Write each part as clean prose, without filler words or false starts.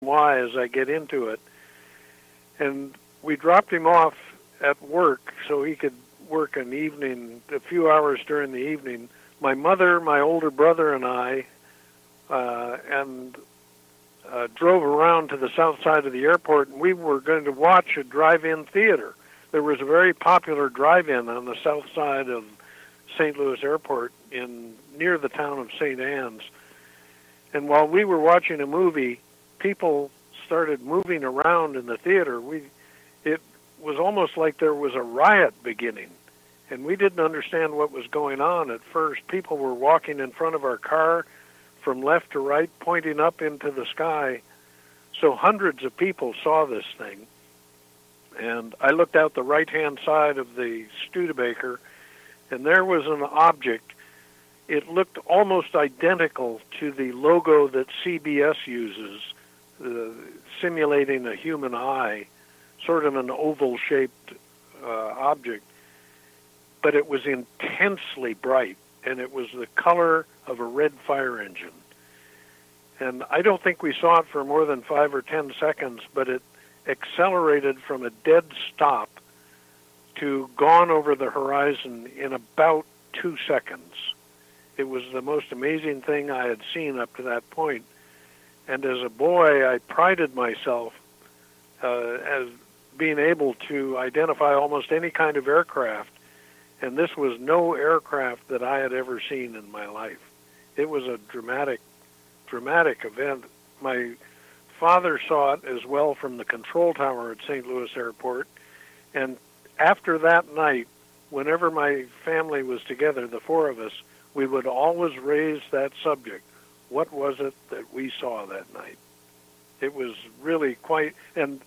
why as I get into it. And we dropped him off at work so he could work an evening, a few hours during the evening. My mother, my older brother, and I, and drove around to the south side of the airport, and we were going to watch a drive-in theater. There was a very popular drive-in on the south side of St. Louis Airport near the town of St. Anne's. And while we were watching a movie, people started moving around in the theater. It was almost like there was a riot beginning, and we didn't understand what was going on at first. People were walking in front of our car from left to right, pointing up into the sky. So hundreds of people saw this thing. And I looked out the right-hand side of the Studebaker, and there was an object. It looked almost identical to the logo that CBS uses, simulating a human eye, sort of an oval-shaped object. But it was intensely bright, and it was the color of a red fire engine. And I don't think we saw it for more than 5 or 10 seconds, but it accelerated from a dead stop to gone over the horizon in about 2 seconds. It was the most amazing thing I had seen up to that point. And as a boy, I prided myself as being able to identify almost any kind of aircraft. And this was no aircraft that I had ever seen in my life. It was a dramatic event. My father saw it as well from the control tower at St. Louis Airport. And after that night, whenever my family was together, the four of us, we would always raise that subject. What was it that we saw that night? It was really quite, and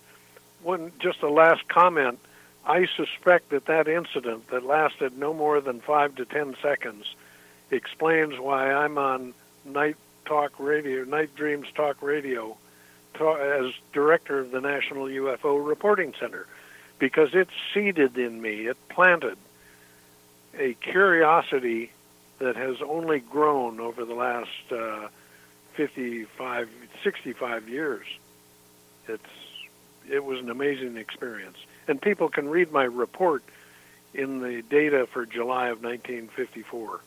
just a last comment, I suspect that incident that lasted no more than 5 to 10 seconds explains why I'm on Night Dreams Talk Radio, as director of the National UFO Reporting Center, because it seeded in me, it planted a curiosity that has only grown over the last 65 years. It was an amazing experience. And people can read my report in the data for July of 1954.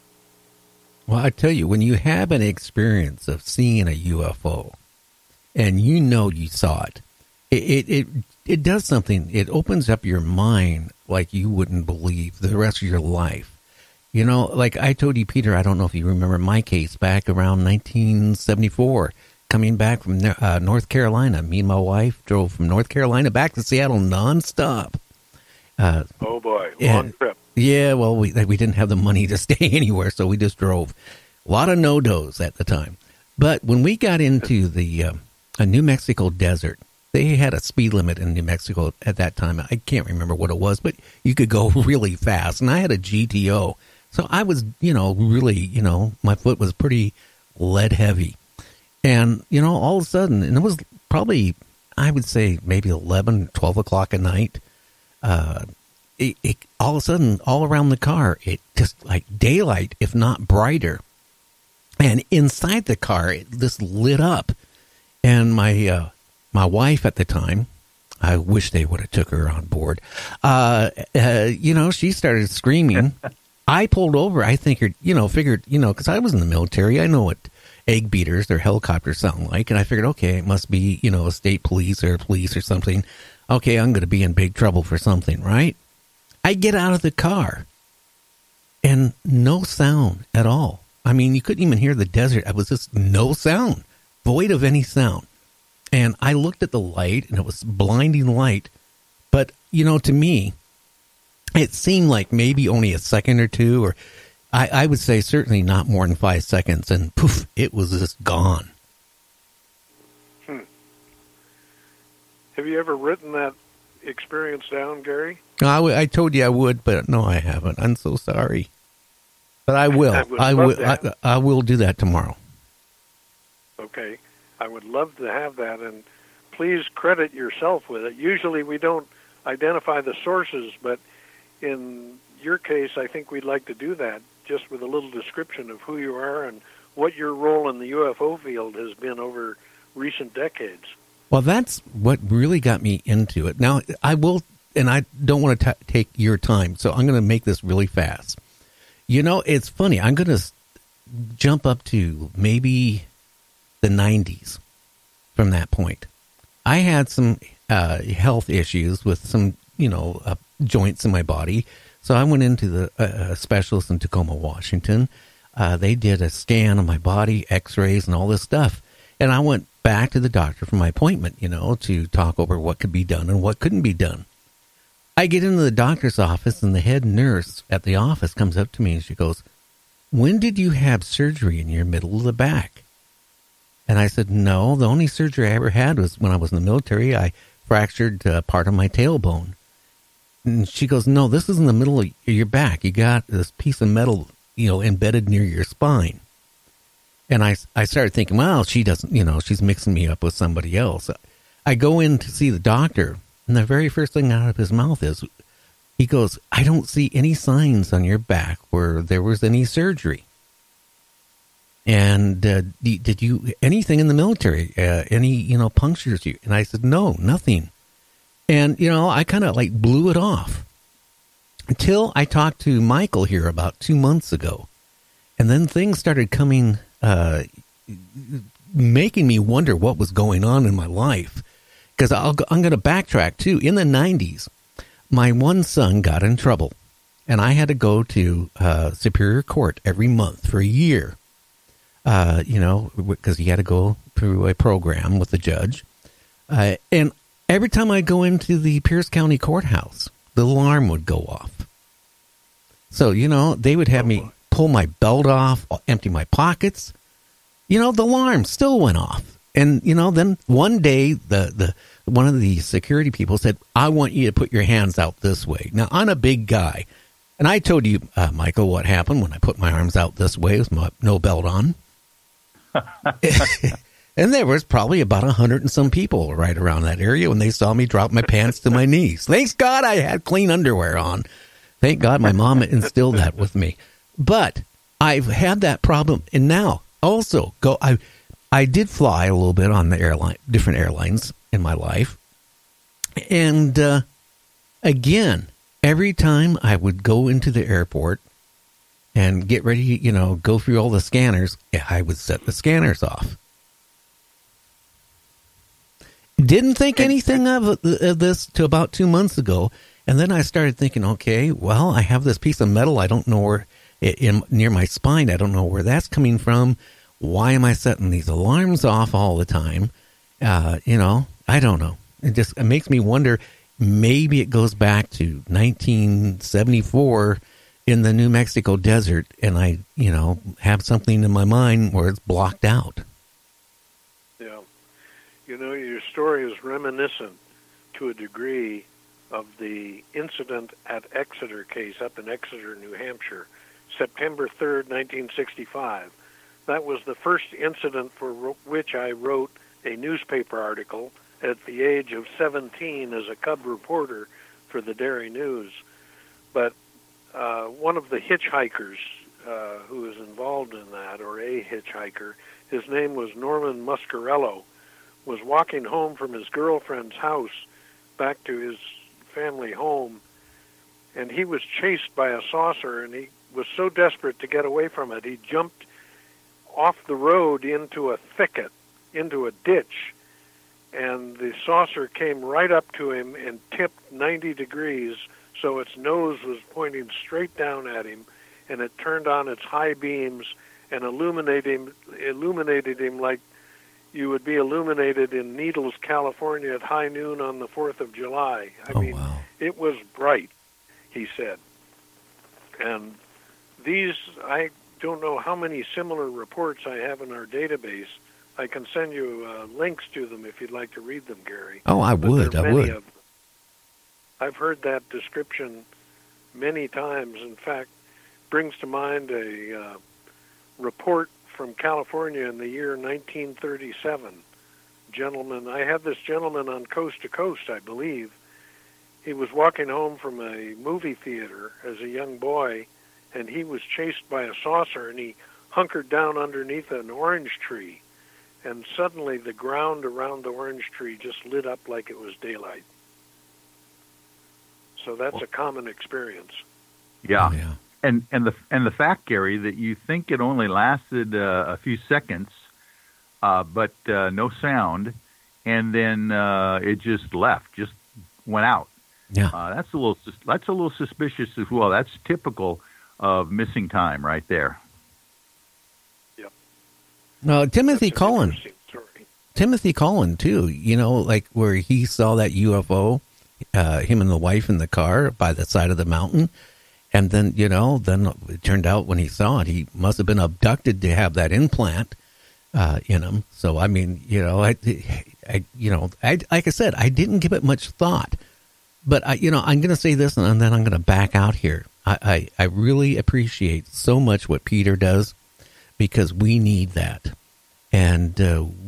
Well, I tell you, when you have an experience of seeing a UFO, and you know you saw it, it does something. It opens up your mind like you wouldn't believe the rest of your life. You know, like I told you, Peter, I don't know if you remember my case back around 1974, coming back from North Carolina. Me and my wife drove from North Carolina back to Seattle nonstop. Oh, boy. Long trip. Yeah, well, we didn't have the money to stay anywhere, so we just drove. A lot of no-dos at the time. But when we got into the New Mexico desert, they had a speed limit in New Mexico at that time. I can't remember what it was, but you could go really fast. And I had a GTO. So I was, really, my foot was pretty lead heavy. And, all of a sudden, and it was probably, I would say maybe 11, 12 o'clock at night, it all of a sudden, all around the car, it just like daylight, if not brighter. And inside the car, it just lit up. And my wife at the time, I wish they would have took her on board. She started screaming. I pulled over. I figured, because I was in the military. I know what egg beaters or helicopters sound like. And I figured, okay, it must be, a state police or something. Okay, I'm going to be in big trouble for something, right? I get out of the car and no sound at all. I mean, you couldn't even hear the desert. It was just no sound, void of any sound. And I looked at the light and it was blinding light. But, to me, it seemed like maybe only a second or two, or I would say certainly not more than 5 seconds, and poof, it was just gone. Have you ever written that experience down, Gary? I told you I would, but no, I haven't. I'm so sorry. But I will. I will do that tomorrow. Okay. I would love to have that, and please credit yourself with it. Usually we don't identify the sources, but in your case, I think we'd like to do that, just with a little description of who you are and what your role in the UFO field has been over recent decades. Well, that's what really got me into it. Now, I will, and I don't want to take your time, so I'm going to make this really fast. You know, it's funny. I'm going to jump up to maybe the 90s from that point. I had some health issues with some, joints in my body. So I went into the specialist in Tacoma, Washington. They did a scan of my body, x-rays, and all this stuff. And I went back to the doctor for my appointment, to talk over what could be done and what couldn't be done. I get into the doctor's office, and the head nurse at the office comes up to me, and she goes, "When did you have surgery in your middle of the back?" And I said, "No, the only surgery I ever had was when I was in the military. I fractured part of my tailbone." And she goes, "No, this is in the middle of your back. You got this piece of metal, embedded near your spine." And I started thinking, well, she doesn't, she's mixing me up with somebody else. I go in to see the doctor, and the very first thing out of his mouth is, he goes, "I don't see any signs on your back where there was any surgery. And did you, anything in the military, any, punctures you?" And I said, "No, nothing." And, I kind of like blew it off until I talked to Michael here about 2 months ago. And then things started coming, making me wonder what was going on in my life. Because I'm going to backtrack too. In the 90s, my one son got in trouble, and I had to go to Superior Court every month for a year. Because he had to go through a program with the judge. And every time I go into the Pierce County Courthouse, the alarm would go off. So, they would have me pull my belt off, empty my pockets. The alarm still went off. And, then one day, the one of the security people said, "I want you to put your hands out this way." Now, I'm a big guy. And I told you, Michael, what happened when I put my arms out this way with no belt on. And there was probably about 100 and some people right around that area when they saw me drop my pants to my knees. Thanks God I had clean underwear on. Thank God my mom instilled that with me. But I've had that problem. And now also I did fly a little bit on the different airlines in my life. And again, every time I would go into the airport and get ready, go through all the scanners, I would set the scanners off. Didn't think anything of this till about 2 months ago. And then I started thinking, okay, well, I have this piece of metal. I don't know where, near my spine. I don't know where that's coming from. Why am I setting these alarms off all the time? I don't know. It makes me wonder, maybe it goes back to 1974 in the New Mexico desert, and I, have something in my mind where it's blocked out. Yeah. Your story is reminiscent to a degree of the incident at Exeter case up in Exeter, New Hampshire, September 3rd, 1965. That was the first incident for which I wrote a newspaper article at the age of 17 as a cub reporter for the Derry News. But one of the hitchhikers who was involved in that, or a hitchhiker, his name was Norman Muscarello, was walking home from his girlfriend's house back to his family home, and he was chased by a saucer, and he was so desperate to get away from it, he jumped off the road into a thicket, into a ditch, and the saucer came right up to him and tipped 90 degrees, so its nose was pointing straight down at him, and it turned on its high beams and illuminated him like you would be illuminated in Needles, California at high noon on the 4th of July. I mean, wow. It was bright, he said. And these, I don't know how many similar reports I have in our database. I can send you links to them if you'd like to read them, Gary. Oh, I would. I've heard that description many times. In fact, brings to mind a report from California in the year 1937. I had this gentleman on Coast to Coast, I believe. He was walking home from a movie theater as a young boy, and he was chased by a saucer, and he hunkered down underneath an orange tree. and suddenly the ground around the orange tree just lit up like it was daylight. So that's a common experience. Yeah. Oh, yeah. And the fact, Gary, that you think it only lasted a few seconds, but no sound, and then it just left, just went out. Yeah, that's a little suspicious as well. That's typical of missing time right there. Yep. No, Timothy Cullen too. You know, like where he saw that UFO, him and the wife in the car by the side of the mountain. And then, then it turned out when he saw it, he must have been abducted to have that implant in him. So, I mean, like I said, I didn't give it much thought. But, I'm going to say this and then I'm going to back out here. I really appreciate so much what Peter does because we need that. And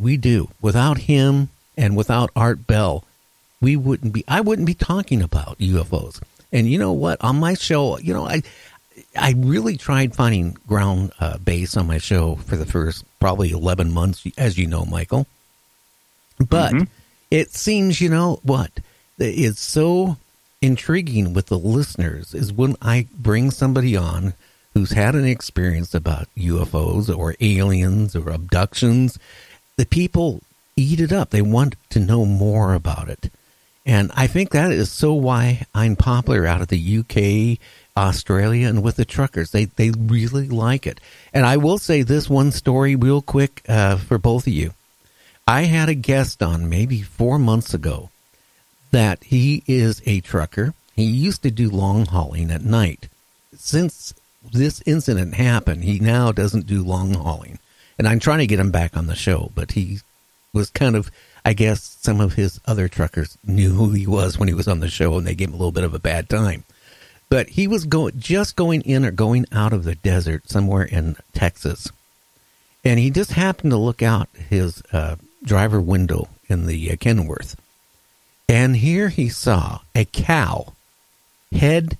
we do. Without him and without Art Bell, I wouldn't be talking about UFOs. And you know what? On my show, I really tried finding ground base on my show for the first probably 11 months, as you know, Michael. But it seems, what is so intriguing with the listeners is when I bring somebody on who's had an experience about UFOs or aliens or abductions, the people eat it up. They want to know more about it. And I think that is so why I'm popular out of the UK, Australia, and with the truckers. They really like it. And I will say this one story real quick for both of you. I had a guest on maybe 4 months ago that he is a trucker. He used to do long hauling at night. Since this incident happened, he now doesn't do long hauling. And I'm trying to get him back on the show, but he was kind of, I guess some of his other truckers knew who he was when he was on the show, and they gave him a little bit of a bad time. But he was going in or going out of the desert somewhere in Texas. And he just happened to look out his driver window in the Kenworth. And here he saw a cow, head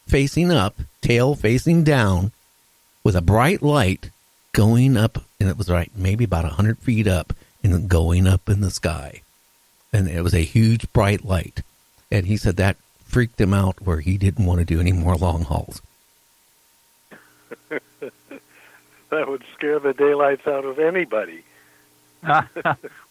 facing up, tail facing down, with a bright light going up, and it was maybe about 100 feet up, and going up in the sky. And it was a huge bright light. And he said that freaked him out where he didn't want to do any more long hauls. That would scare the daylights out of anybody.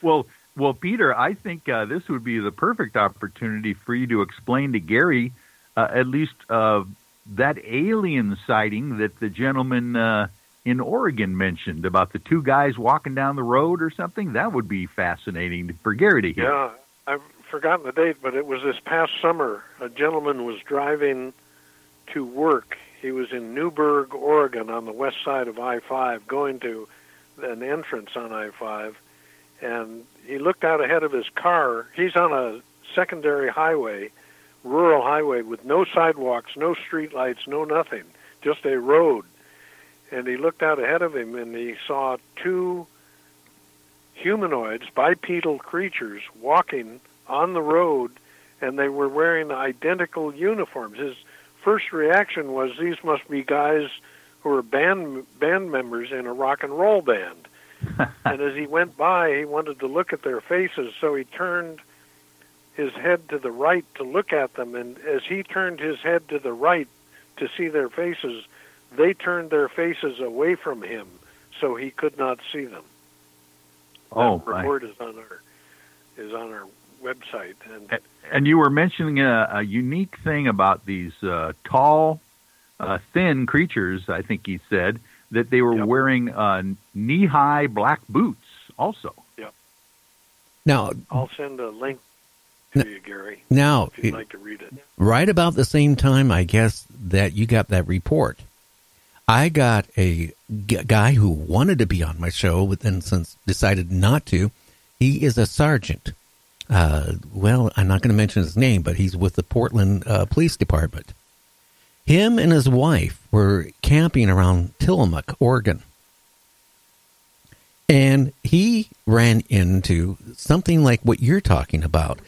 Well, Peter, I think this would be the perfect opportunity for you to explain to Gary at least that alien sighting that the gentleman in Oregon mentioned about the two guys walking down the road or something. That would be fascinating for Gary to hear. Yeah, I've forgotten the date, but it was this past summer. A gentleman was driving to work. He was in Newberg, Oregon, on the west side of I-5, going to an entrance on I-5, and he looked out ahead of his car. He's on a secondary highway, rural highway, with no sidewalks, no streetlights, no nothing, just a road. And he looked out ahead of him, and he saw two humanoids, bipedal creatures, walking on the road, and they were wearing identical uniforms. His first reaction was, these must be guys who are band members in a rock and roll band. And as he went by, he wanted to look at their faces, so he turned his head to the right to look at them, and as he turned his head to the right to see their faces, they turned their faces away from him, so he could not see them. Oh, that report is on our website. And you were mentioning a unique thing about these tall, thin creatures. I think he said that they were wearing knee-high black boots. Also. Yep. Now I'll send a link to you, Gary. Now, if you'd like to read it. Right about the same time, I guess, that you got that report, I got a guy who wanted to be on my show, but then since decided not to. He is a sergeant. Well, I'm not going to mention his name, but he's with the Portland Police Department. Him and his wife were camping around Tillamook, Oregon. And he ran into something like what you're talking about.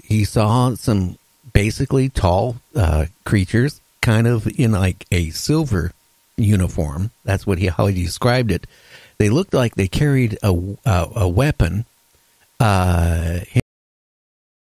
He saw some basically tall creatures, kind of in like a silver uniform. That's how he described it. They looked like they carried a weapon.